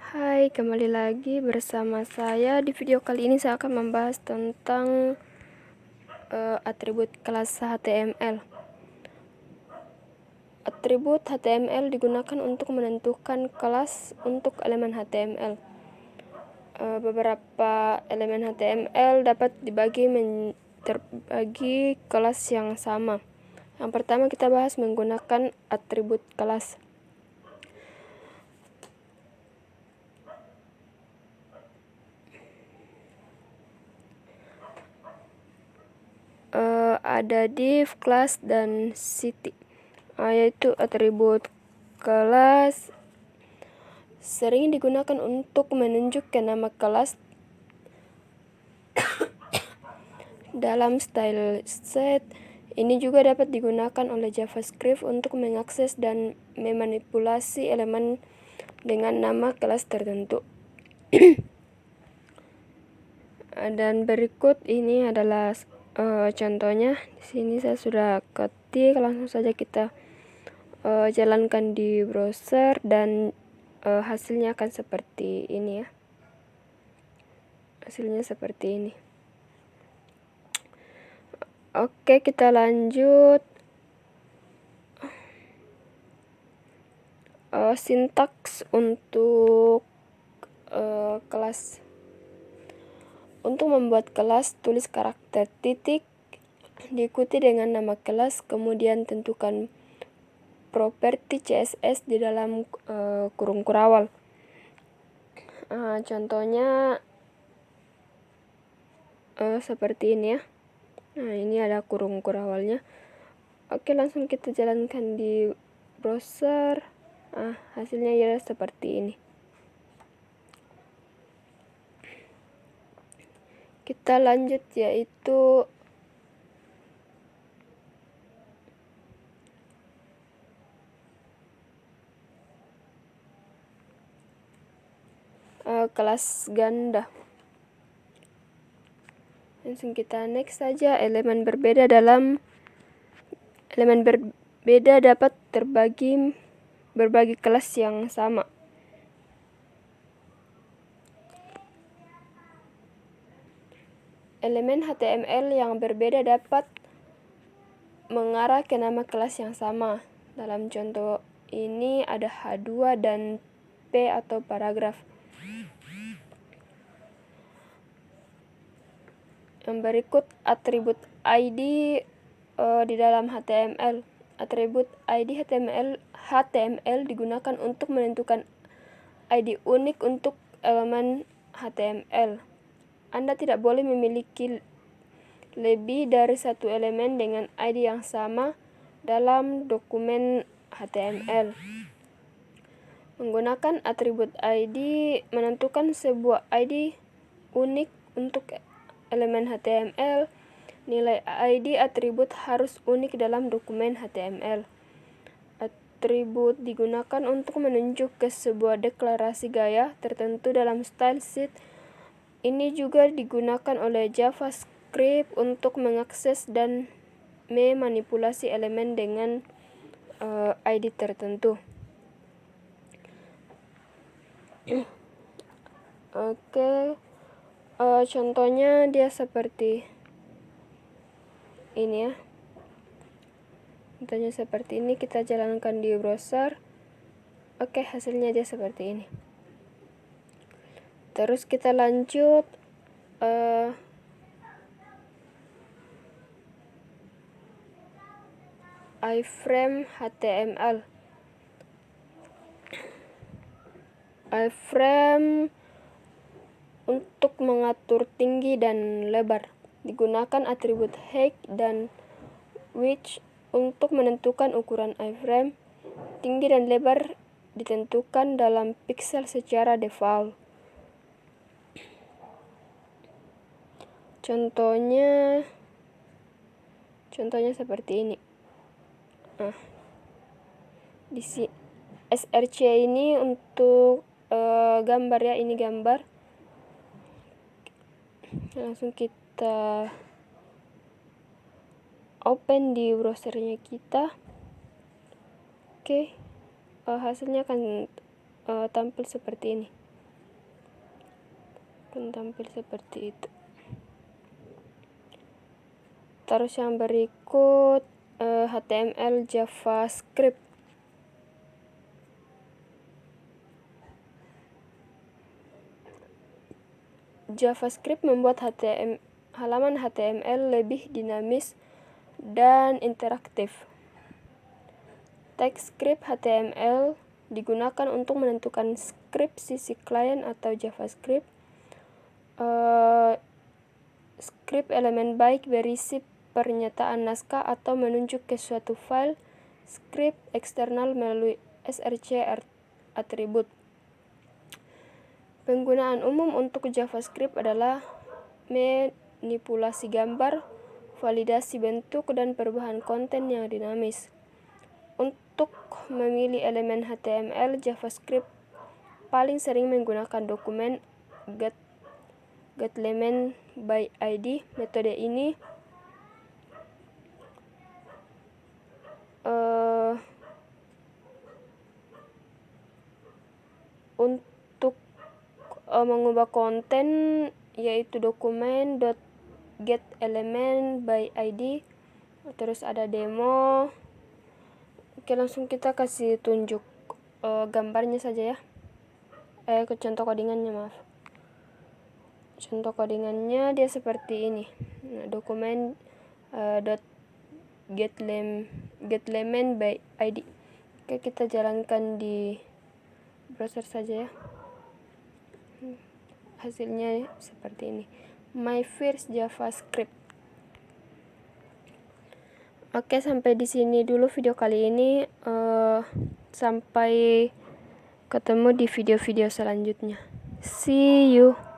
Hai, kembali lagi bersama saya. Di video kali ini saya akan membahas tentang atribut kelas HTML. Atribut HTML digunakan untuk menentukan kelas untuk elemen HTML. Beberapa elemen HTML dapat terbagi kelas yang sama. Yang pertama kita bahas menggunakan atribut kelas. Ada div, kelas, dan city, yaitu atribut kelas sering digunakan untuk menunjukkan nama kelas dalam style set. Ini juga dapat digunakan oleh JavaScript untuk mengakses dan memanipulasi elemen dengan nama kelas tertentu. Dan berikut ini adalah contohnya. Di sini saya sudah ketik, langsung saja kita jalankan di browser dan hasilnya akan seperti ini ya. Hasilnya seperti ini. Oke, kita lanjut. Sintaks untuk kelas. Untuk membuat kelas, tulis karakter titik diikuti dengan nama kelas, kemudian tentukan properti CSS di dalam kurung kurawal. Contohnya seperti ini ya. Nah, ini ada kurung kurawalnya. Oke, langsung kita jalankan di browser. Hasilnya ya seperti ini. Kita lanjut, yaitu kelas ganda. Langsung kita next saja. Elemen berbeda dapat berbagi kelas yang sama. Elemen HTML yang berbeda dapat mengarah ke nama kelas yang sama. Dalam contoh ini ada H2 dan P atau paragraf. Yang berikut atribut ID di dalam HTML. Atribut ID HTML digunakan untuk menentukan ID unik untuk elemen HTML. Anda tidak boleh memiliki lebih dari satu elemen dengan ID yang sama dalam dokumen HTML. Menggunakan atribut ID menentukan sebuah ID unik untuk elemen HTML. Nilai ID atribut harus unik dalam dokumen HTML. Atribut digunakan untuk menunjuk ke sebuah deklarasi gaya tertentu dalam style sheet. Ini juga digunakan oleh JavaScript untuk mengakses dan memanipulasi elemen dengan ID tertentu. Oke, contohnya dia seperti ini ya. Contohnya seperti ini, kita jalankan di browser. Oke, hasilnya dia seperti ini. Terus kita lanjut iframe HTML. Iframe untuk mengatur tinggi dan lebar. Digunakan atribut height dan width untuk menentukan ukuran iframe. Tinggi dan lebar ditentukan dalam pixel secara default. Contohnya seperti ini. Di src ini untuk gambar ya, ini gambar. Langsung kita open di browsernya kita. Oke, hasilnya akan tampil seperti ini. akan tampil seperti itu. Terus yang berikut HTML JavaScript. JavaScript membuat halaman HTML lebih dinamis dan interaktif. TypeScript HTML digunakan untuk menentukan script sisi klien atau JavaScript. Script elemen baik berisi pernyataan naskah atau menunjuk ke suatu file. Script eksternal melalui src atribut. Penggunaan umum untuk JavaScript adalah manipulasi gambar, validasi bentuk, dan perubahan konten yang dinamis. Untuk memilih elemen HTML, JavaScript paling sering menggunakan dokumen getElement by ID. Metode ini untuk mengubah konten, yaitu dokumen .getElement by ID. Terus ada demo. Oke, langsung kita kasih tunjuk gambarnya saja ya. Contoh codingannya, maaf. Contoh codingannya dia seperti ini. Nah, dokumen getElement by ID. Oke, kita jalankan di browser saja ya. Hasilnya seperti ini. My first JavaScript. Oke, sampai di sini dulu video kali ini. Sampai ketemu di video-video selanjutnya. See you.